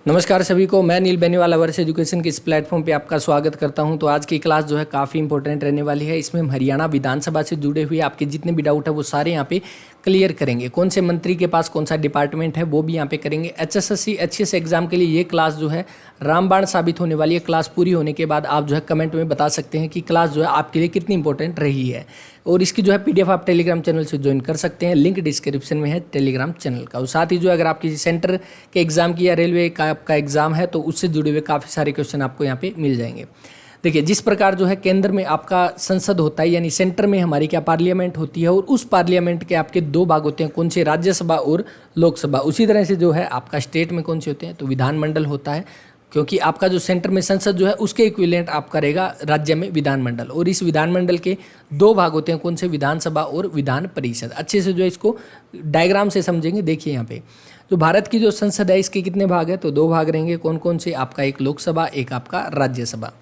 नमस्कार सभी को। मैं नील बेनीवाल वर्ष एजुकेशन के इस प्लेटफॉर्म पे आपका स्वागत करता हूं। तो आज की क्लास जो है काफ़ी इंपॉर्टेंट रहने वाली है। इसमें हम हरियाणा विधानसभा से जुड़े हुए आपके जितने भी डाउट है वो सारे यहाँ पे क्लियर करेंगे। कौन से मंत्री के पास कौन सा डिपार्टमेंट है वो भी यहाँ पे करेंगे। एचएसएससी एचएस एग्जाम के लिए ये क्लास जो है रामबाण साबित होने वाली है। क्लास पूरी होने के बाद आप जो है कमेंट में बता सकते हैं कि क्लास जो है आपके लिए कितनी इंपॉर्टेंट रही है। और इसकी जो है पीडीएफ आप टेलीग्राम चैनल से ज्वाइन कर सकते हैं। लिंक डिस्क्रिप्शन में है टेलीग्राम चैनल का। और साथ ही जो अगर आप किसी सेंटर के एग्जाम की या रेलवे का आपका एग्जाम है तो उससे जुड़े हुए काफ़ी सारे क्वेश्चन आपको यहाँ पे मिल जाएंगे। देखिए, जिस प्रकार जो है केंद्र में आपका संसद होता है, यानी सेंटर में हमारी क्या पार्लियामेंट होती है, और उस पार्लियामेंट के आपके दो भाग होते हैं, कौन से, राज्यसभा और लोकसभा। उसी तरह से जो है आपका स्टेट में कौन से होते हैं, तो विधानमंडल होता है, क्योंकि आपका जो सेंटर में संसद जो है उसके इक्विवेलेंट आपका रहेगा राज्य में विधानमंडल। और इस विधानमंडल के दो भाग होते हैं, कौन से, विधानसभा और विधान परिषद। अच्छे से जो है इसको डायग्राम से समझेंगे। देखिए यहाँ पे जो भारत की जो संसद है इसके कितने भाग है, तो दो भाग रहेंगे। कौन कौन से, आपका एक लोकसभा, एक आपका राज्यसभा।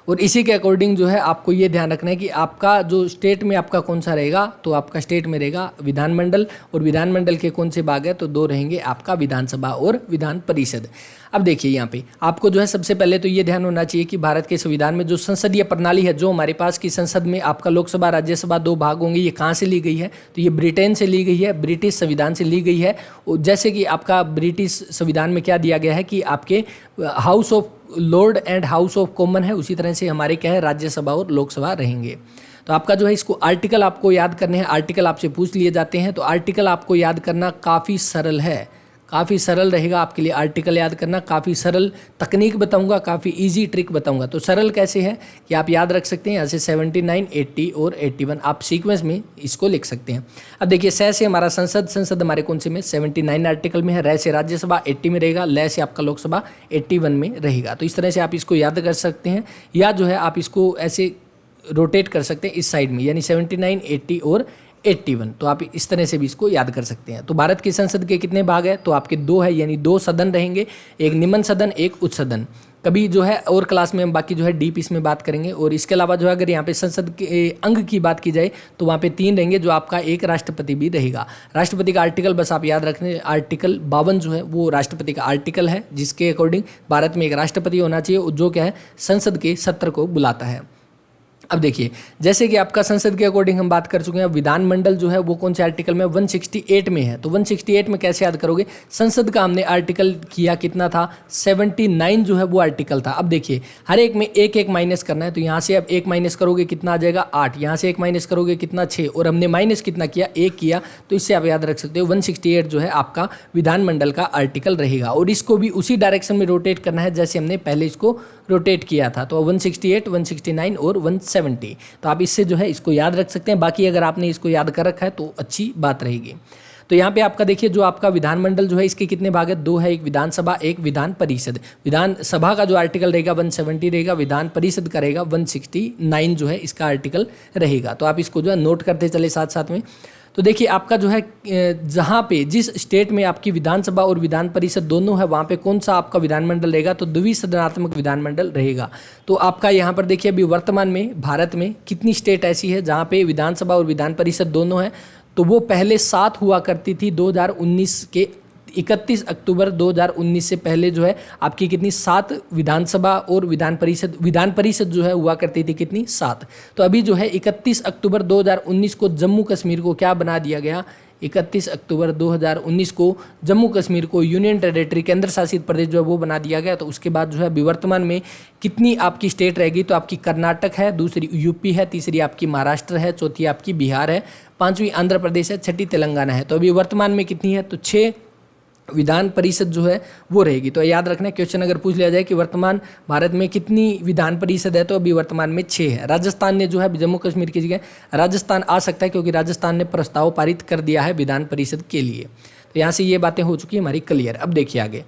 और इसी के अकॉर्डिंग जो है आपको ये ध्यान रखना है कि आपका जो स्टेट में आपका कौन सा रहेगा, तो आपका स्टेट में रहेगा विधानमंडल। और विधानमंडल के कौन से भाग है, तो दो रहेंगे, आपका विधानसभा और विधान परिषद। अब देखिए यहाँ पे आपको जो है सबसे पहले तो ये ध्यान होना चाहिए कि भारत के संविधान में जो संसदीय प्रणाली है, जो हमारे पास की संसद में आपका लोकसभा राज्यसभा दो भाग होंगे, ये कहाँ से ली गई है, तो ये ब्रिटेन से ली गई है, ब्रिटिश संविधान से ली गई है। और जैसे कि आपका ब्रिटिश संविधान में क्या दिया गया है कि आपके house of Lord and house of common है, उसी तरह से हमारे क्या है राज्यसभा और लोकसभा रहेंगे। तो आपका जो है इसको आर्टिकल आपको याद करने हैं। आर्टिकल आपसे पूछ लिए जाते हैं, तो आर्टिकल आपको याद करना काफ़ी सरल है, काफ़ी सरल रहेगा आपके लिए आर्टिकल याद करना। काफ़ी सरल तकनीक बताऊंगा, काफ़ी इजी ट्रिक बताऊंगा। तो सरल कैसे है कि आप याद रख सकते हैं, यहाँ से 79, 80 और 81 आप सीक्वेंस में इसको लिख सकते हैं। अब देखिए, से हमारा संसद हमारे कौन से में, 79 आर्टिकल में है। रे से राज्यसभा 80 में रहेगा, ले से आपका लोकसभा 81 में रहेगा। तो इस तरह से आप इसको याद कर सकते हैं, या जो है आप इसको ऐसे रोटेट कर सकते हैं इस साइड में, यानी 79, 80 और 81। तो आप इस तरह से भी इसको याद कर सकते हैं। तो भारत की संसद के कितने भाग है, तो आपके दो है, यानी दो सदन रहेंगे, एक निम्न सदन, एक उच्च सदन। कभी जो है और क्लास में हम बाकी जो है डीप इसमें बात करेंगे। और इसके अलावा जो है अगर यहाँ पे संसद के अंग की बात की जाए तो वहाँ पे तीन रहेंगे, जो आपका एक राष्ट्रपति भी रहेगा। राष्ट्रपति का आर्टिकल बस आप याद रखने, आर्टिकल 52 जो है वो राष्ट्रपति का आर्टिकल है, जिसके अकॉर्डिंग भारत में एक राष्ट्रपति होना चाहिए, जो क्या है संसद के सत्र को बुलाता है। अब देखिए, जैसे कि आपका संसद के अकॉर्डिंग हम बात कर चुके हैं, विधानमंडल जो है वो कौन से आर्टिकल में, 168 में है। तो 168 में कैसे याद करोगे, संसद का हमने आर्टिकल किया कितना था, 79 जो है वो आर्टिकल था। अब देखिए हर एक में एक एक माइनस करना है, तो यहाँ से अब एक माइनस करोगे कितना आ जाएगा, 8। यहाँ से एक माइनस करोगे कितना, 6। और हमने माइनस कितना किया, 1 किया। तो इससे आप याद रख सकते हो 168 जो है आपका विधानमंडल का आर्टिकल रहेगा। और इसको भी उसी डायरेक्शन में रोटेट करना है जैसे हमने पहले इसको रोटेट किया था। तो 168, 169 और 170। तो आप इससे जो है इसको याद रख सकते हैं। बाकी अगर आपने इसको याद कर रखा है तो अच्छी बात रहेगी। तो यहाँ पे आपका देखिए, जो आपका विधानमंडल जो है इसके कितने भाग है, दो है, एक विधानसभा, एक विधान परिषद। विधानसभा का जो आर्टिकल रहेगा 170 रहेगा, विधान परिषद का रहेगा 169 जो है इसका आर्टिकल रहेगा। तो आप इसको जो है नोट करते चले साथ साथ में। तो देखिए आपका जो है जहाँ पे जिस स्टेट में आपकी विधानसभा और विधान परिषद दोनों है, वहाँ पे कौन सा आपका विधानमंडल रहेगा, तो द्विसदनात्मक विधानमंडल रहेगा। तो आपका यहाँ पर देखिए अभी वर्तमान में भारत में कितनी स्टेट ऐसी है जहाँ पे विधानसभा और विधान परिषद दोनों है, तो वो पहले 7 हुआ करती थी। 2019 के 31 अक्टूबर 2019 से पहले जो है आपकी कितनी, 7 विधानसभा और विधान परिषद जो है हुआ करती थी कितनी, 7। तो अभी जो है 31 अक्टूबर 2019 को जम्मू कश्मीर को क्या बना दिया गया, 31 अक्टूबर 2019 को जम्मू कश्मीर को यूनियन टेरिटरी, केंद्र शासित प्रदेश जो है वो बना दिया गया। तो उसके बाद जो है अभी वर्तमान में कितनी आपकी स्टेट रहेगी, तो आपकी कर्नाटक है, दूसरी यूपी है, तीसरी आपकी महाराष्ट्र है, चौथी आपकी बिहार है, पांचवी आंध्र प्रदेश है, छठी तेलंगाना है। तो अभी वर्तमान में कितनी है, तो 6 विधान परिषद जो है वो रहेगी। तो याद रखना, क्वेश्चन अगर पूछ लिया जाए कि वर्तमान भारत में कितनी विधान परिषद है, तो अभी वर्तमान में 6 है। राजस्थान ने जो है जम्मू कश्मीर की जगह राजस्थान आ सकता है, क्योंकि राजस्थान ने प्रस्ताव पारित कर दिया है विधान परिषद के लिए। तो यहाँ से ये बातें हो चुकी है हमारी क्लियर। अब देखिए आगे,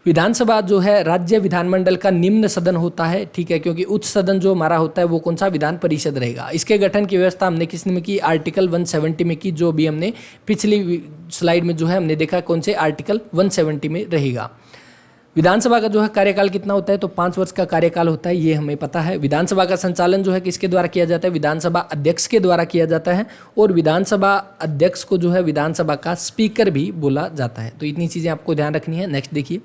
विधानसभा जो है राज्य विधानमंडल का निम्न सदन होता है, ठीक है, क्योंकि उच्च सदन जो हमारा होता है वो कौन सा, विधान परिषद रहेगा। इसके गठन की व्यवस्था हमने किसने में की, आर्टिकल 170 में की, जो भी हमने पिछली स्लाइड में जो है हमने देखा कौन से आर्टिकल 170 में रहेगा। विधानसभा का जो है कार्यकाल कितना होता है, तो 5 वर्ष का कार्यकाल होता है, ये हमें पता है। विधानसभा का संचालन जो है किसके द्वारा किया जाता है, विधानसभा अध्यक्ष के द्वारा किया जाता है। और विधानसभा अध्यक्ष को जो है विधानसभा का स्पीकर भी बोला जाता है। तो इतनी चीज़ें आपको ध्यान रखनी है। नेक्स्ट देखिए,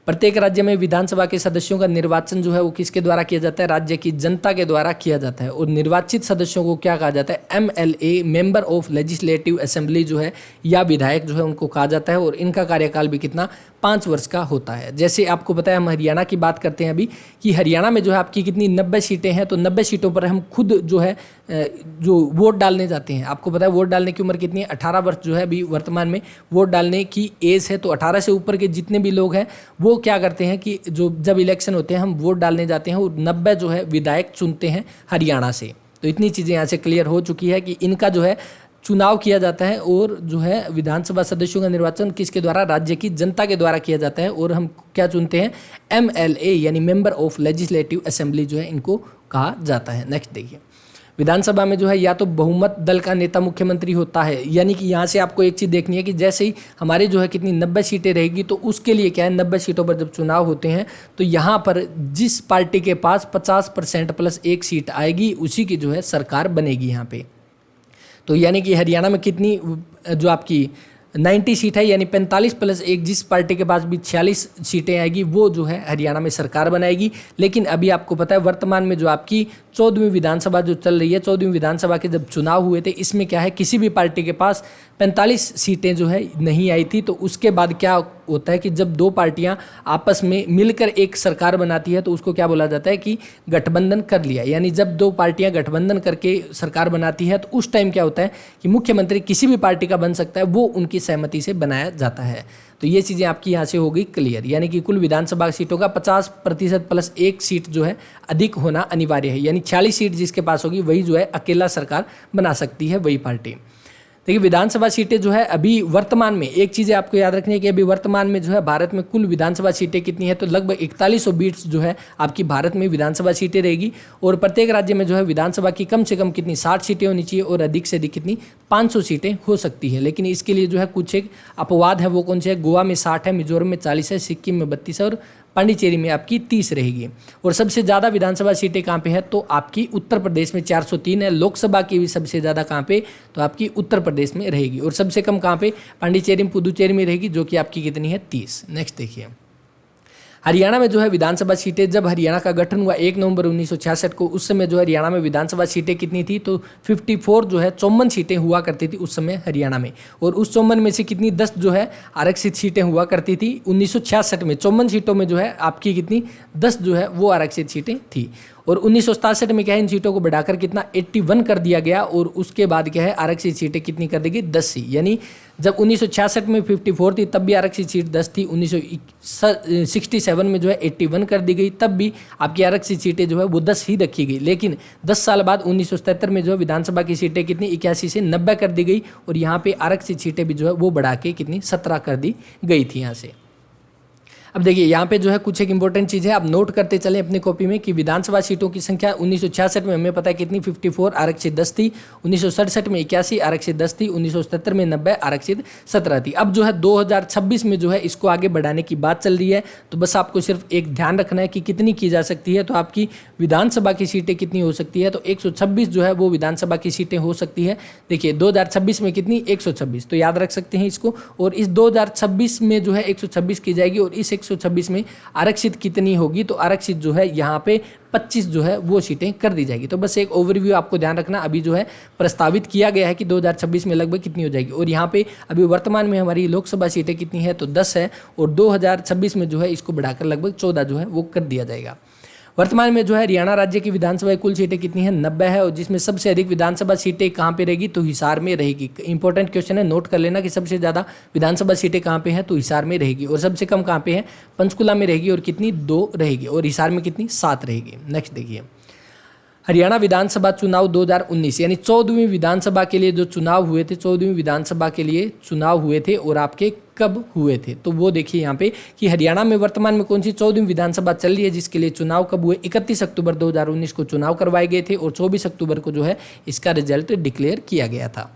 प्रत्येक राज्य में विधानसभा के सदस्यों का निर्वाचन जो है वो किसके द्वारा किया जाता है, राज्य की जनता के द्वारा किया जाता है। और निर्वाचित सदस्यों को क्या कहा जाता है, MLA, member of legislative assembly जो है, या विधायक जो है उनको कहा जाता है। और इनका कार्यकाल भी कितना, 5 वर्ष का होता है। जैसे आपको पता है, हम हरियाणा की बात करते हैं अभी, कि हरियाणा में जो है आपकी कितनी 90 सीटें हैं। तो 90 सीटों पर हम खुद जो है जो वोट डालने जाते हैं। आपको पता है वोट डालने की उम्र कितनी है, 18 वर्ष जो है अभी वर्तमान में वोट डालने की एज है। तो 18 से ऊपर के जितने भी लोग हैं वो क्या करते हैं कि जो जब इलेक्शन होते हैं हम वोट डालने जाते हैं, और 90 जो है विधायक चुनते हैं हरियाणा से। तो इतनी चीज़ें यहाँ से क्लियर हो चुकी है कि इनका जो है चुनाव किया जाता है। और जो है विधानसभा सदस्यों का निर्वाचन किसके द्वारा, राज्य की जनता के द्वारा किया जाता है। और हम क्या चुनते हैं, MLA यानी मेंबर ऑफ लेजिस्लेटिव असेंबली जो है इनको कहा जाता है। नेक्स्ट देखिए, विधानसभा में जो है या तो बहुमत दल का नेता मुख्यमंत्री होता है, यानी कि यहाँ से आपको एक चीज़ देखनी है कि जैसे ही हमारे जो है कितनी 90 सीटें रहेगी, तो उसके लिए क्या है, 90 सीटों पर जब चुनाव होते हैं तो यहाँ पर जिस पार्टी के पास 50% प्लस 1 सीट आएगी उसी की जो है सरकार बनेगी यहाँ पे। तो यानी कि हरियाणा में कितनी जो आपकी 90 सीट है, यानी 45 प्लस 1, जिस पार्टी के पास भी 46 सीटें आएगी वो जो है हरियाणा में सरकार बनाएगी। लेकिन अभी आपको पता है वर्तमान में जो आपकी 14वीं विधानसभा जो चल रही है, 14वीं विधानसभा के जब चुनाव हुए थे, इसमें क्या है किसी भी पार्टी के पास 45 सीटें जो है नहीं आई थी। तो उसके बाद क्या होता है कि जब दो पार्टियां आपस में मिलकर एक सरकार बनाती है तो उसको क्या बोला जाता है कि गठबंधन कर लिया। यानी जब दो पार्टियां गठबंधन करके सरकार बनाती है तो उस टाइम क्या होता है कि मुख्यमंत्री किसी भी पार्टी का बन सकता है, वो उनकी सहमति से बनाया जाता है। तो ये चीज़ें आपकी यहाँ से हो गई क्लियर, यानी कि कुल विधानसभा सीटों का 50% प्लस 1 सीट जो है अधिक होना अनिवार्य है। यानी 46 सीट जिसके पास होगी वही जो है अकेला सरकार बना सकती है, वही पार्टी। देखिए विधानसभा सीटें जो है अभी वर्तमान में, एक चीज़ आपको याद रखनी है कि अभी वर्तमान में जो है भारत में कुल विधानसभा सीटें कितनी है, तो लगभग 4120 जो है आपकी भारत में विधानसभा सीटें रहेगी। और प्रत्येक राज्य में जो है विधानसभा की कम से कम कितनी 60 सीटें होनी चाहिए और अधिक से अधिक कितनी 500 सीटें हो सकती है। लेकिन इसके लिए जो है कुछ एक अपवाद है, वो कौन से है, गोवा में 60 है, मिजोरम में 40 है, सिक्किम में 32 है और पांडिचेरी में आपकी 30 रहेगी। और सबसे ज़्यादा विधानसभा सीटें कहाँ पे है, तो आपकी उत्तर प्रदेश में 403 है। लोकसभा की भी सबसे ज़्यादा कहाँ पे, तो आपकी उत्तर प्रदेश में रहेगी। और सबसे कम कहाँ पे, पांडिचेरी में पुदुचेरी में रहेगी, जो कि आपकी कितनी है 30। नेक्स्ट देखिए, हरियाणा में जो है विधानसभा सीटें, जब हरियाणा का गठन हुआ 1 नवंबर 1966 को, उस समय जो हरियाणा में विधानसभा सीटें कितनी थी, तो 54 जो है 54 सीटें हुआ करती थी उस समय हरियाणा में। और उस 54 में से कितनी 10 जो है आरक्षित सीटें हुआ करती थी। 1966 में 54 सीटों में जो है आपकी कितनी 10 जो है वो आरक्षित सीटें थी। और 1967 में क्या है, इन सीटों को बढ़ाकर कितना 81 कर दिया गया। और उसके बाद क्या है आरक्षित सीटें कितनी कर दी गई, 10 ही। यानी जब 1966 में 54 थी तब भी आरक्षित सीट 10 थी। 1967 में जो है 81 कर दी गई, तब भी आपकी आरक्षित सीटें जो है वो 10 ही रखी गई। लेकिन 10 साल बाद 1977 में जो है विधानसभा की सीटें कितनी 81 से 90 कर दी गई। और यहाँ पे आरक्षित सीटें भी जो है वो बढ़ा के कितनी 17 कर दी गई थी यहाँ से। अब देखिए यहाँ पे जो है कुछ एक इंपॉर्टेंट चीज़ है, आप नोट करते चलें अपनी कॉपी में कि विधानसभा सीटों की संख्या 1966 में हमें पता है कितनी 54 आरक्षित 10 थी, 1967 में 81 आरक्षित 10 थी, 1977 में 90 आरक्षित 17 थी। अब जो है 2026 में जो है इसको आगे बढ़ाने की बात चल रही है। तो बस आपको सिर्फ एक ध्यान रखना है कि कितनी की जा सकती है। तो आपकी विधानसभा की सीटें कितनी हो सकती है, तो 126 जो है वो विधानसभा की सीटें हो सकती है। देखिए 2026 में कितनी 126, तो याद रख सकते हैं इसको। और इस 2026 में जो है 126 की जाएगी और इस 126 में आरक्षित कितनी होगी, तो आरक्षित जो है यहाँ पे 25 जो है वो सीटें कर दी जाएगी। तो बस एक ओवरव्यू आपको ध्यान रखना, अभी जो है प्रस्तावित किया गया है कि 2026 में लगभग कितनी हो जाएगी। और यहाँ पे अभी वर्तमान में हमारी लोकसभा सीटें कितनी है, तो 10 है। और 2026 में जो है इसको बढ़ाकर लगभग 14 जो है वो कर दिया जाएगा। वर्तमान में जो है हरियाणा राज्य की विधानसभा कुल सीटें कितनी है, 90 है। और जिसमें सबसे अधिक विधानसभा सीटें कहाँ पे रहेगी, तो हिसार में रहेगी। इंपॉर्टेंट क्वेश्चन है, नोट कर लेना कि सबसे ज़्यादा विधानसभा सीटें कहाँ पे है, तो हिसार में रहेगी। और सबसे कम कहाँ पे है, पंचकुला में रहेगी और कितनी 2 रहेगी। और हिसार में कितनी 7 रहेगी। नेक्स्ट देखिए, हरियाणा विधानसभा चुनाव 2019 यानी 14वीं विधानसभा के लिए जो चुनाव हुए थे, 14वीं विधानसभा के लिए चुनाव हुए थे और आपके कब हुए थे, तो वो देखिए यहाँ पे कि हरियाणा में वर्तमान में कौन सी 14वीं विधानसभा चल रही है, जिसके लिए चुनाव कब हुए, 31 अक्टूबर 2019 को चुनाव करवाए गए थे और 24 अक्टूबर को जो है इसका रिजल्ट डिक्लेयर किया गया था।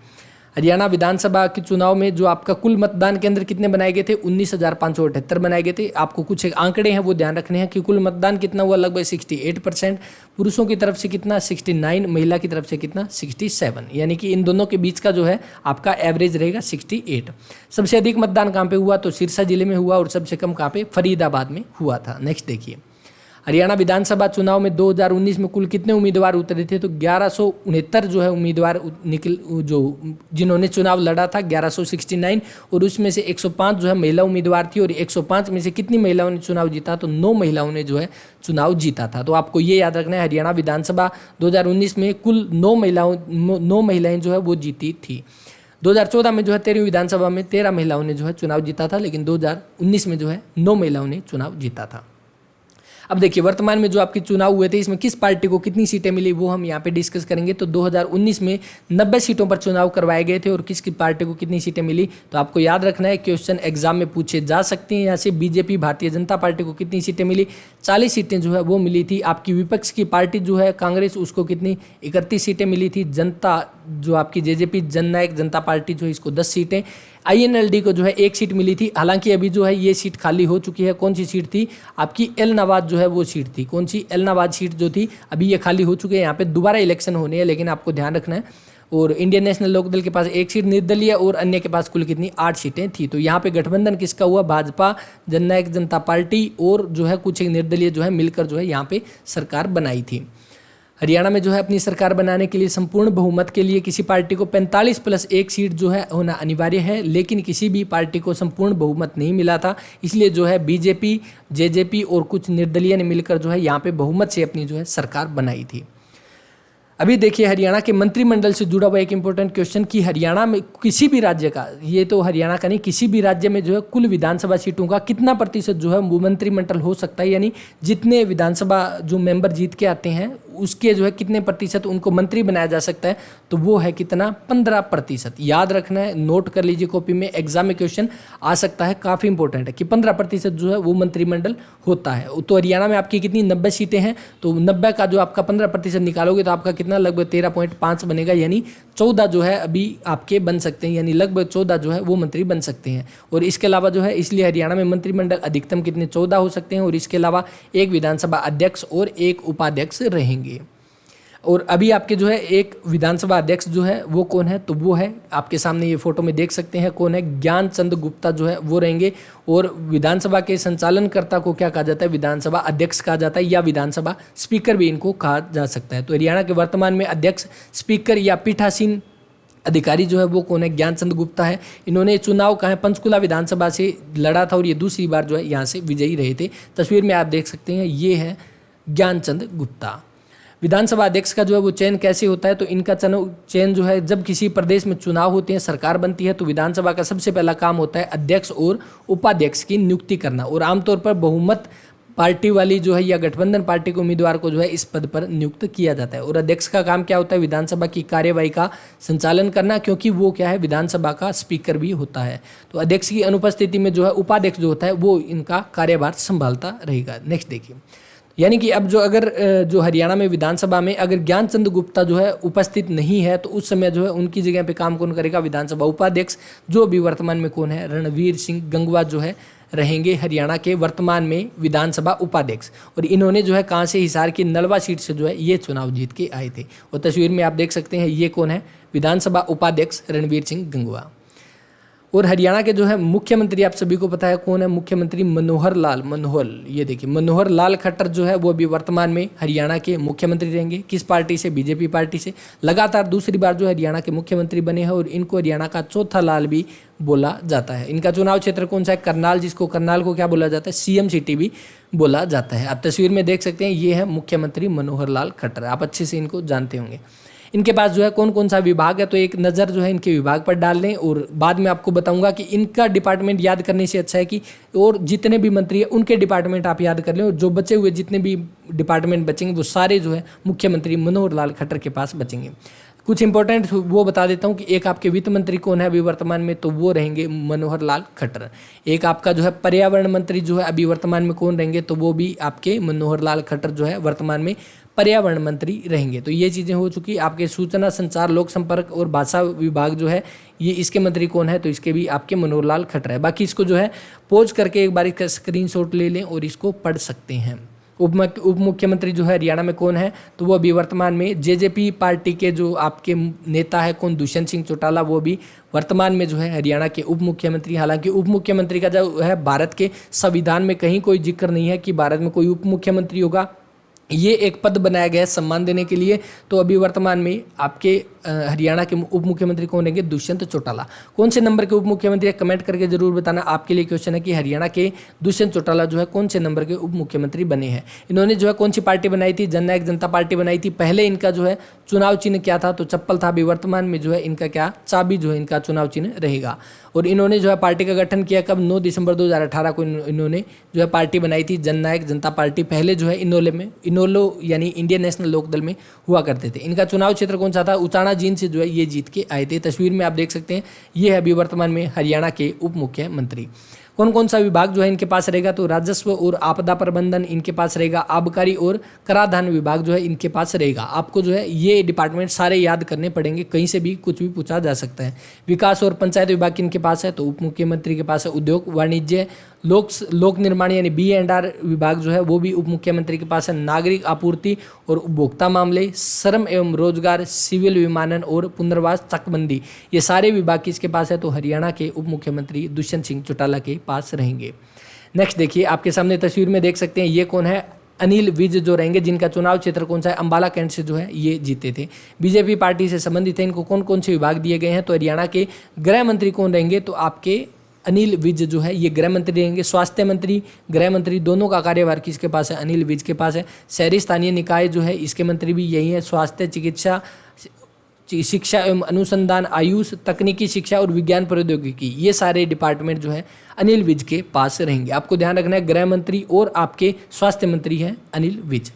हरियाणा विधानसभा के चुनाव में जो आपका कुल मतदान केंद्र कितने बनाए गए थे, 19,578 बनाए गए थे। आपको कुछ एक आंकड़े हैं वो ध्यान रखने हैं कि कुल मतदान कितना हुआ, लगभग 68%। पुरुषों की तरफ से कितना, 69, महिला की तरफ से कितना, 67, यानी कि इन दोनों के बीच का जो है आपका एवरेज रहेगा 68। सबसे अधिक मतदान कहाँ पे हुआ, तो सिरसा जिले में हुआ, और सबसे कम कहाँ पे, फरीदाबाद में हुआ था। नेक्स्ट देखिए, हरियाणा विधानसभा चुनाव में 2019 में कुल कितने उम्मीदवार उतरे थे, तो 1169 जो है उम्मीदवार निकल, जो जिन्होंने चुनाव लड़ा था 1169, और उसमें से 105 जो है महिला उम्मीदवार थी, और 105 में से कितनी महिलाओं ने चुनाव जीता, तो 9 महिलाओं ने जो है चुनाव जीता था। तो आपको ये याद रखना है, हरियाणा विधानसभा 2019 में कुल 9 महिलाएं जो है वो जीती थी। 2014 में जो है 13वीं विधानसभा में 13 महिलाओं ने जो है चुनाव जीता था, लेकिन 2019 में जो है 9 महिलाओं ने चुनाव जीता था। अब देखिए, वर्तमान में जो आपके चुनाव हुए थे इसमें किस पार्टी को कितनी सीटें मिली वो हम यहाँ पे डिस्कस करेंगे। तो 2019 में 90 सीटों पर चुनाव करवाए गए थे, और किस पार्टी को कितनी सीटें मिली, तो आपको याद रखना है, क्वेश्चन एग्जाम में पूछे जा सकते हैं। यहाँ से बीजेपी भारतीय जनता पार्टी को कितनी सीटें मिली, 40 सीटें जो है वो मिली थी। आपकी विपक्ष की पार्टी जो है कांग्रेस, उसको कितनी, 31 सीटें मिली थी। जनता जो आपकी जेजेपी जननायक जनता पार्टी जो है इसको 10 सीटें। INLD को जो है 1 सीट मिली थी। हालांकि अभी जो है ये सीट खाली हो चुकी है। कौन सी सीट थी, आपकी एलनाबाद जो है वो सीट थी। कौन सी, एलनाबाद सीट जो थी अभी ये खाली हो चुकी है। यहाँ पे दोबारा इलेक्शन होने हैं, लेकिन आपको ध्यान रखना है। और इंडियन नेशनल लोकदल के पास 1 सीट निर्दलीय, और अन्य के पास कुल कितनी, 8 सीटें थी। तो यहाँ पे गठबंधन किसका हुआ, भाजपा, जननायक जनता पार्टी और जो है कुछ एक निर्दलीय जो है मिलकर जो है यहाँ पे सरकार बनाई थी। हरियाणा में जो है अपनी सरकार बनाने के लिए संपूर्ण बहुमत के लिए किसी पार्टी को 45+1 सीट जो है होना अनिवार्य है, लेकिन किसी भी पार्टी को संपूर्ण बहुमत नहीं मिला था। इसलिए जो है बीजेपी, जेजेपी और कुछ निर्दलीय ने मिलकर जो है यहाँ पे बहुमत से अपनी जो है सरकार बनाई थी। अभी देखिए, हरियाणा के मंत्रिमंडल से जुड़ा हुआ एक इंपॉर्टेंट क्वेश्चन कि हरियाणा में किसी भी राज्य का, ये तो हरियाणा का नहीं, किसी भी राज्य में जो है कुल विधानसभा सीटों का कितना प्रतिशत जो है वो मंत्रिमंडल हो सकता है, यानी जितने विधानसभा जो मेंबर जीत के आते हैं उसके जो है कितने प्रतिशत उनको मंत्री बनाया जा सकता है, तो वो है कितना, 15%। याद रखना है, नोट कर लीजिए कॉपी में, एग्जाम में क्वेश्चन आ सकता है, काफ़ी इंपॉर्टेंट है कि 15% जो है वो मंत्रिमंडल होता है। तो हरियाणा में आपकी कितनी, 90 सीटें हैं, तो 90 का जो आपका 15% निकालोगे तो आपका कितना, लगभग 13.5 बनेगा, यानी 14 जो है अभी आपके बन सकते हैं, यानी लगभग 14 जो है वो मंत्री बन सकते हैं। और इसके अलावा जो है, इसलिए हरियाणा में मंत्रिमंडल अधिकतम कितने, 14 हो सकते हैं, और इसके अलावा एक विधानसभा अध्यक्ष और एक उपाध्यक्ष रहेंगे। और अभी आपके जो है एक विधानसभा अध्यक्ष जो है वो कौन है, तो वो है आपके सामने ये फोटो में देख सकते हैं कौन है, ज्ञानचंद गुप्ता जो है वो रहेंगे। और विधानसभा के संचालनकर्ता को क्या कहा जाता है, विधानसभा अध्यक्ष कहा जाता है, या विधानसभा स्पीकर भी इनको कहा जा सकता है। तो हरियाणा के वर्तमान में अध्यक्ष, स्पीकर या पीठासीन अधिकारी जो है वो कौन है, ज्ञानचंद गुप्ता है। इन्होंने चुनाव कहा है पंचकुला विधानसभा से लड़ा था, और ये दूसरी बार जो है यहाँ से विजयी रहे थे। तस्वीर में आप देख सकते हैं, ये है ज्ञानचंद गुप्ता। विधानसभा अध्यक्ष का जो है वो चयन कैसे होता है, तो इनका चयन जो है, जब किसी प्रदेश में चुनाव होते हैं, सरकार बनती है, तो विधानसभा का सबसे पहला काम होता है अध्यक्ष और उपाध्यक्ष की नियुक्ति करना। और आमतौर पर बहुमत पार्टी वाली जो है या गठबंधन पार्टी के उम्मीदवार को जो है इस पद पर नियुक्त किया जाता है। और अध्यक्ष का काम क्या होता है, विधानसभा की कार्यवाही का संचालन करना, क्योंकि वो क्या है, विधानसभा का स्पीकर भी होता है। तो अध्यक्ष की अनुपस्थिति में जो है उपाध्यक्ष जो होता है वो इनका कार्यभार संभालता रहेगा। नेक्स्ट देखिए, यानी कि अब जो अगर जो हरियाणा में विधानसभा में अगर ज्ञानचंद गुप्ता जो है उपस्थित नहीं है, तो उस समय जो है उनकी जगह पे काम कौन करेगा, विधानसभा उपाध्यक्ष, जो भी वर्तमान में कौन है, रणवीर सिंह गंगवा जो है रहेंगे हरियाणा के वर्तमान में विधानसभा उपाध्यक्ष। और इन्होंने जो है कहाँ से, हिसार की नलवा सीट से जो है ये चुनाव जीत के आए थे। और तस्वीर में आप देख सकते हैं ये कौन है, विधानसभा उपाध्यक्ष रणवीर सिंह गंगवा। और हरियाणा के जो है मुख्यमंत्री आप सभी को पता है कौन है, मुख्यमंत्री मनोहर लाल, ये देखिए मनोहर लाल खट्टर जो है वो भी वर्तमान में हरियाणा के मुख्यमंत्री रहेंगे। किस पार्टी से, बीजेपी पार्टी से। लगातार दूसरी बार जो हरियाणा के मुख्यमंत्री बने हैं, और इनको हरियाणा का चौथा लाल भी बोला जाता है। इनका चुनाव क्षेत्र कौन सा है, करनाल, जिसको करनाल को क्या बोला जाता है, CM सिटी भी बोला जाता है। आप तस्वीर में देख सकते हैं ये है मुख्यमंत्री मनोहर लाल खट्टर, आप अच्छे से इनको जानते होंगे। इनके पास जो है कौन कौन सा विभाग है, तो एक नज़र जो है इनके विभाग पर डाल लें, और बाद में आपको बताऊंगा कि इनका डिपार्टमेंट याद करने से अच्छा है कि और जितने भी मंत्री हैं उनके डिपार्टमेंट आप याद कर लें, और जो बचे हुए जितने भी डिपार्टमेंट बचेंगे वो सारे जो है मुख्यमंत्री मनोहर लाल खट्टर के पास बचेंगे। कुछ इंपॉर्टेंट वो बता देता हूँ कि एक आपके वित्त मंत्री कौन है अभी वर्तमान में, तो वो रहेंगे मनोहर लाल खट्टर। एक आपका जो है पर्यावरण मंत्री जो है अभी वर्तमान में कौन रहेंगे, तो वो भी आपके मनोहर लाल खट्टर जो है वर्तमान में पर्यावरण मंत्री रहेंगे। तो ये चीज़ें हो चुकी। आपके सूचना संचार लोक संपर्क और भाषा विभाग जो है ये इसके मंत्री कौन है, तो इसके भी आपके मनोहर लाल खट्टर है। बाकी इसको जो है पॉज करके एक बार इसका स्क्रीनशॉट ले लें और इसको पढ़ सकते हैं। उप मुख्यमंत्री जो है हरियाणा में कौन है, तो वो अभी वर्तमान में जेजेपी पार्टी के जो आपके नेता है कौन, दुष्यंत सिंह चौटाला, वो भी वर्तमान में जो है हरियाणा के उप मुख्यमंत्री। हालांकि उप मुख्यमंत्री का जो है भारत के संविधान में कहीं कोई जिक्र नहीं है कि भारत में कोई उप मुख्यमंत्री होगा। ये एक पद बनाया गया है सम्मान देने के लिए। तो अभी वर्तमान में आपके हरियाणा के उप मुख्यमंत्री कौन रहेंगे, दुष्यंत चौटाला। कौन से नंबर के उप मुख्यमंत्री है, कमेंट करके जरूर बताना। आपके लिए क्वेश्चन है कि हरियाणा के दुष्यंत चौटाला जो है कौन से नंबर के उप मुख्यमंत्री बने हैं। इन्होंने जो है कौन सी पार्टी बनाई थी, जननायक जनता पार्टी बनाई थी। पहले इनका जो है चुनाव चिन्ह क्या था, तो चप्पल था। अभी वर्तमान में जो है इनका क्या, चाबी जो है इनका चुनाव चिन्ह रहेगा। और इन्होंने जो है पार्टी का गठन किया कब, 9 दिसंबर 2018 को इन्होंने जो है पार्टी बनाई थी, जननायक जनता पार्टी। पहले जो है इनोलो यानी इंडियन नेशनल लोकदल में हुआ करते थे। इनका चुनाव क्षेत्र कौन सा था, उचाना जींद से जो है ये जीत के आए थे। तस्वीर में आप देख सकते हैं ये है अभी वर्तमान में हरियाणा के उप मुख्यमंत्री। कौन कौन सा विभाग जो है इनके पास रहेगा, तो राजस्व और आपदा प्रबंधन इनके पास रहेगा। आबकारी और कराधान विभाग जो है इनके पास रहेगा। आपको जो है ये डिपार्टमेंट सारे याद करने पड़ेंगे, कहीं से भी कुछ भी पूछा जा सकता है। विकास और पंचायत विभाग किनके पास है, तो उप मुख्यमंत्री के पास है। उद्योग वाणिज्य लोक निर्माण यानी B&R विभाग जो है वो भी उप मुख्यमंत्री के पास है। नागरिक आपूर्ति और उपभोक्ता मामले, श्रम एवं रोजगार, सिविल विमानन और पुनर्वास चकबंदी, ये सारे विभाग किसके पास है, तो हरियाणा के उप मुख्यमंत्री दुष्यंत सिंह चौटाला के पास रहेंगे। नेक्स्ट देखिए, आपके सामने तस्वीर में देख सकते हैं ये कौन है, अनिल विज जो रहेंगे, जिनका चुनाव क्षेत्र कौन सा है, अंबाला कैंट से जो है ये जीते थे। बीजेपी पार्टी से संबंधित है। इनको कौन कौन से विभाग दिए गए हैं, तो हरियाणा के गृह मंत्री कौन रहेंगे, तो आपके अनिल विज जो है ये गृह मंत्री रहेंगे। स्वास्थ्य मंत्री, गृह मंत्री दोनों का कार्यभार किसके पास है, अनिल विज के पास है। शहरी स्थानीय निकाय जो है इसके मंत्री भी यही है। स्वास्थ्य, चिकित्सा, शिक्षा एवं अनुसंधान, आयुष, तकनीकी शिक्षा और विज्ञान प्रौद्योगिकी, ये सारे डिपार्टमेंट जो है अनिल विज के पास रहेंगे। आपको ध्यान रखना है गृह मंत्री और आपके स्वास्थ्य मंत्री हैं अनिल विज।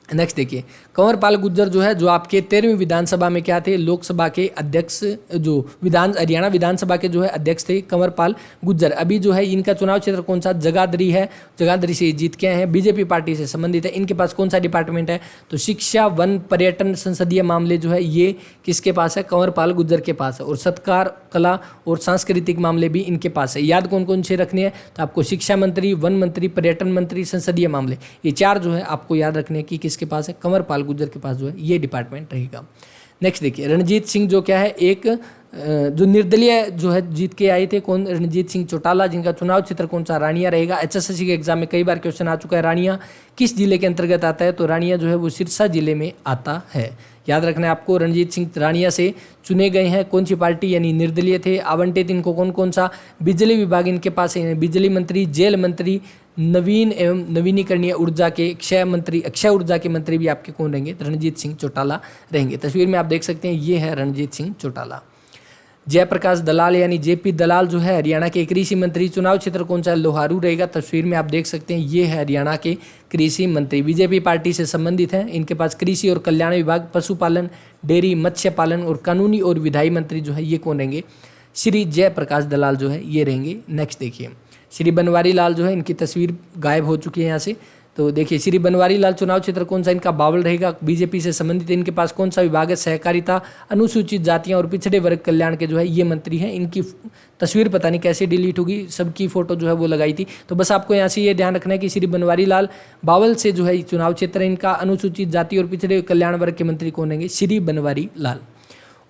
नेक्स्ट देखिए, कंवरपाल गुर्जर जो है, जो आपके 13वीं विधानसभा में क्या थे, लोकसभा के अध्यक्ष, जो हरियाणा विधानसभा के जो है अध्यक्ष थे कंवरपाल गुर्जर। अभी जो है इनका चुनाव क्षेत्र कौन सा, जगाधरी है। जगाधरी से जीत के आए हैं, बीजेपी पार्टी से संबंधित है। इनके पास कौन सा डिपार्टमेंट है, तो शिक्षा, वन, पर्यटन, संसदीय मामले जो है ये किसके पास है, कंवरपाल गुर्जर के पास है। और सत्कार, कला और सांस्कृतिक मामले भी इनके पास है। याद कौन कौन से रखने हैं, तो आपको शिक्षा मंत्री, वन मंत्री, पर्यटन मंत्री, संसदीय मामले, ये 4 जो है आपको याद रखने हैं कि किसके पास है, कंवरपाल गुर्जर के पास जो है ये डिपार्टमेंट रहेगा। नेक्स्ट देखिए, रणजीत सिंह जो क्या है, एक जो निर्दलीय जो है जीत के आए थे, कौन, रणजीत सिंह चौटाला, जिनका चुनाव क्षेत्र कौन सा, रानिया रहेगा। HSSC के एग्जाम में कई बार क्वेश्चन आ चुका है, रानिया किस जिले के अंतर्गत आता है, तो रानिया जो है वो सिरसा जिले में आता है। याद रखना है आपको, रणजीत सिंह रानिया से चुने गए हैं। कौन सी पार्टी, यानी निर्दलीय थे। आवंटित इनको कौन कौन सा, बिजली विभाग इनके पास है, बिजली मंत्री, जेल मंत्री, नवीन एवं नवीनीकरणीय ऊर्जा के अक्षय ऊर्जा के मंत्री भी आपके कौन रहेंगे, रणजीत सिंह चौटाला रहेंगे। तस्वीर में आप देख सकते हैं ये है रणजीत सिंह चौटाला। जयप्रकाश दलाल यानी JP दलाल जो है हरियाणा के कृषि मंत्री। चुनाव क्षेत्र कौन सा है, लोहारू रहेगा। तस्वीर में आप देख सकते हैं ये है हरियाणा के कृषि मंत्री, बीजेपी पार्टी से संबंधित हैं। इनके पास कृषि और कल्याण विभाग, पशुपालन, डेयरी, मत्स्य पालन और कानूनी और विधायी मंत्री जो है ये कौन रहेंगे, श्री जयप्रकाश दलाल जो है ये रहेंगे। नेक्स्ट देखिए, श्री बनवारी लाल जो है, इनकी तस्वीर गायब हो चुकी है यहाँ से। तो देखिए, श्री बनवारी लाल चुनाव क्षेत्र कौन सा इनका, बावल रहेगा। बीजेपी से संबंधित इनके पास कौन सा विभाग है, सहकारिता, अनुसूचित जातियां और पिछड़े वर्ग कल्याण के जो है ये मंत्री हैं। इनकी तस्वीर पता नहीं कैसे डिलीट होगी, सबकी फोटो जो है वो लगाई थी। तो बस आपको यहाँ से ये ध्यान रखना है कि श्री बनवारी लाल बावल से जो है चुनाव क्षेत्र इनका, अनुसूचित जाति और पिछड़े कल्याण वर्ग के मंत्री कौन होंगे, श्री बनवारी लाल।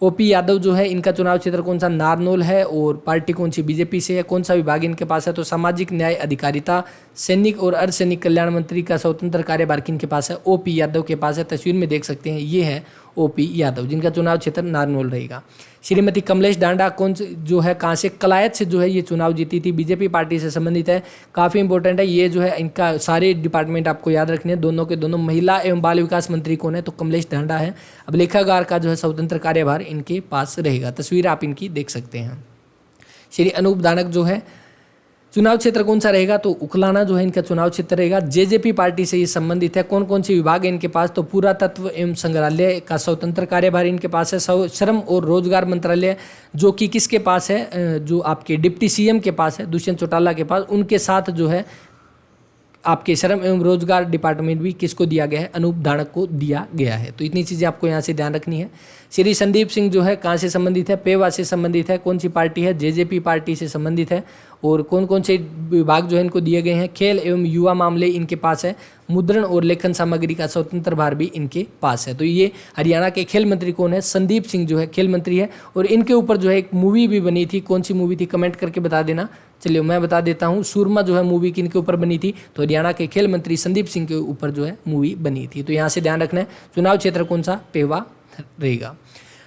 OP यादव जो है, इनका चुनाव क्षेत्र कौन सा, नारनौल है। और पार्टी कौन सी, बीजेपी से है। कौन सा विभाग इनके पास है, तो सामाजिक न्याय, अधिकारिता, सैनिक और अर्धसैनिक कल्याण मंत्री का स्वतंत्र कार्यभार किनके पास है, OP यादव के पास है। तस्वीर में देख सकते हैं ये है OP यादव, जिनका चुनाव क्षेत्र नारनौल रहेगा। श्रीमती कमलेश डांडा कौन से जो है, कहाँ से, कलायत से जो है ये चुनाव जीती थी, बीजेपी पार्टी से संबंधित है। काफ़ी इंपॉर्टेंट है ये जो है, इनका सारे डिपार्टमेंट आपको याद रखने हैं। दोनों के दोनों। महिला एवं बाल विकास मंत्री कौन है, तो कमलेश डांडा है। अब लेखागार का जो है स्वतंत्र कार्यभार इनके पास रहेगा। तस्वीर आप इनकी देख सकते हैं। श्री अनूप दानक जो है, चुनाव क्षेत्र कौन सा रहेगा, तो उकलाना जो है इनका चुनाव क्षेत्र रहेगा। JJP पार्टी से ये संबंधित है। कौन कौन से विभाग है इनके पास, तो पुरातत्व एवं संग्रहालय का स्वतंत्र कार्यभार इनके पास है। श्रम और रोजगार मंत्रालय जो कि किसके पास है, जो आपके डिप्टी CM के पास है, दुष्यंत चौटाला के पास। उनके साथ जो है आपके श्रम एवं रोजगार डिपार्टमेंट भी किसको दिया गया है, अनूप धानक को दिया गया है। तो इतनी चीज़ें आपको यहाँ से ध्यान रखनी है। श्री संदीप सिंह जो है कहाँ से संबंधित है, पेवा से संबंधित है। कौन सी पार्टी है, जेजेपी पार्टी से संबंधित है। और कौन कौन से विभाग जो है इनको दिए गए हैं, खेल एवं युवा मामले इनके पास है। मुद्रण और लेखन सामग्री का स्वतंत्र भार भी इनके पास है। तो ये हरियाणा के खेल मंत्री कौन है, संदीप सिंह जो है खेल मंत्री है। और इनके ऊपर जो है एक मूवी भी बनी थी, कौन सी मूवी थी कमेंट करके बता देना। चलिए मैं बता देता हूँ, सूरमा जो है मूवी किनके ऊपर बनी थी, तो हरियाणा के खेल मंत्री संदीप सिंह के ऊपर जो है मूवी बनी थी। तो यहाँ से ध्यान रखना है, चुनाव क्षेत्र कौन सा, पेवा रहेगा।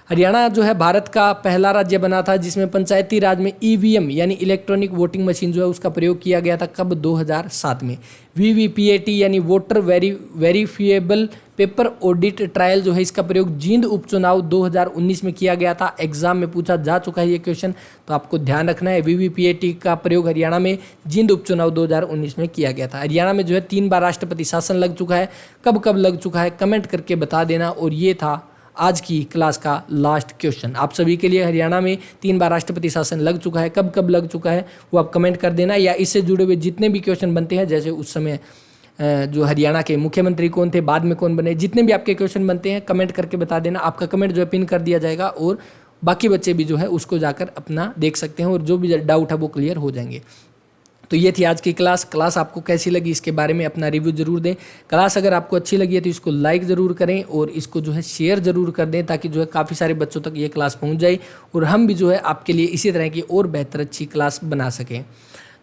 हरियाणा जो है भारत का पहला राज्य बना था जिसमें पंचायती राज में ईवीएम यानी इलेक्ट्रॉनिक वोटिंग मशीन जो है उसका प्रयोग किया गया था। कब, 2007 में। वीवीपीएटी यानी voter verifiable paper audit trial जो है इसका प्रयोग जींद उपचुनाव 2019 में किया गया था। एग्जाम में पूछा जा चुका है ये क्वेश्चन, तो आपको ध्यान रखना है। वीवीपीएटी का प्रयोग हरियाणा में जींद उपचुनाव 2019 में किया गया था। हरियाणा में जो है 3 बार राष्ट्रपति शासन लग चुका है। कब कब लग चुका है कमेंट करके बता देना। और ये था आज की क्लास का लास्ट क्वेश्चन आप सभी के लिए। हरियाणा में 3 बार राष्ट्रपति शासन लग चुका है, कब कब लग चुका है वो आप कमेंट कर देना। या इससे जुड़े हुए जितने भी क्वेश्चन बनते हैं, जैसे उस समय जो हरियाणा के मुख्यमंत्री कौन थे, बाद में कौन बने, जितने भी आपके क्वेश्चन बनते हैं कमेंट करके बता देना। आपका कमेंट जो है पिन कर दिया जाएगा और बाकी बच्चे भी जो है उसको जाकर अपना देख सकते हैं और जो भी डाउट है वो क्लियर हो जाएंगे। तो ये थी आज की क्लास आपको कैसी लगी इसके बारे में अपना रिव्यू जरूर दें। क्लास अगर आपको अच्छी लगी है तो इसको लाइक ज़रूर करें और इसको जो है शेयर ज़रूर कर दें, ताकि जो है काफ़ी सारे बच्चों तक ये क्लास पहुंच जाए और हम भी जो है आपके लिए इसी तरह की और बेहतर अच्छी क्लास बना सकें।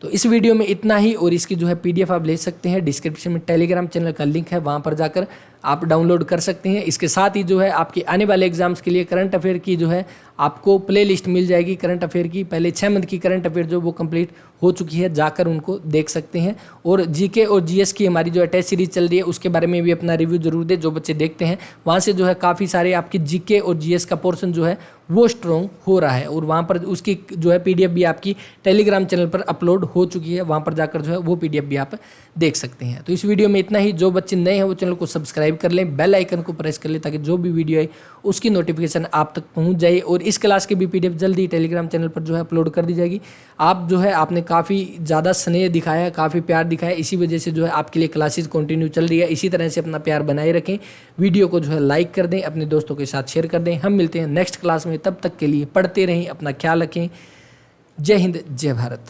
तो इस वीडियो में इतना ही। और इसकी जो है PDF आप ले सकते हैं, डिस्क्रिप्शन में टेलीग्राम चैनल का लिंक है, वहाँ पर जाकर आप डाउनलोड कर सकते हैं। इसके साथ ही जो है आपके आने वाले एग्जाम्स के लिए करंट अफेयर की जो है आपको प्ले लिस्ट मिल जाएगी करंट अफेयर की। पहले 6 मंथ की करंट अफेयर जो वो कंप्लीट हो चुकी है, जाकर उनको देख सकते हैं। और जीके और जीएस की हमारी जो टेस्ट सीरीज चल रही है उसके बारे में भी अपना रिव्यू जरूर दें। जो बच्चे देखते हैं वहाँ से जो है काफ़ी सारे आपकी जीके और जीएस का पोर्शन जो है वो स्ट्रॉन्ग हो रहा है। और वहाँ पर उसकी जो है PDF भी आपकी टेलीग्राम चैनल पर अपलोड हो चुकी है, वहाँ पर जाकर जो है वो PDF भी आप देख सकते हैं। तो इस वीडियो में इतना ही। जो बच्चे नए हैं वो चैनल को सब्सक्राइब कर लें, बेल आइकन को प्रेस कर लें, ताकि जो भी वीडियो है उसकी नोटिफिकेशन आप तक पहुंच जाए। और इस क्लास की भी PDF जल्दी टेलीग्राम चैनल पर जो है अपलोड कर दी जाएगी। आप जो है आपने काफ़ी ज़्यादा स्नेह दिखाया है, काफ़ी प्यार दिखाया, इसी वजह से जो है आपके लिए क्लासेस कंटिन्यू चल रही है। इसी तरह से अपना प्यार बनाए रखें। वीडियो को जो है लाइक कर दें, अपने दोस्तों के साथ शेयर कर दें। हम मिलते हैं नेक्स्ट क्लास में, तब तक के लिए पढ़ते रहें, अपना ख्याल रखें। जय हिंद, जय भारत।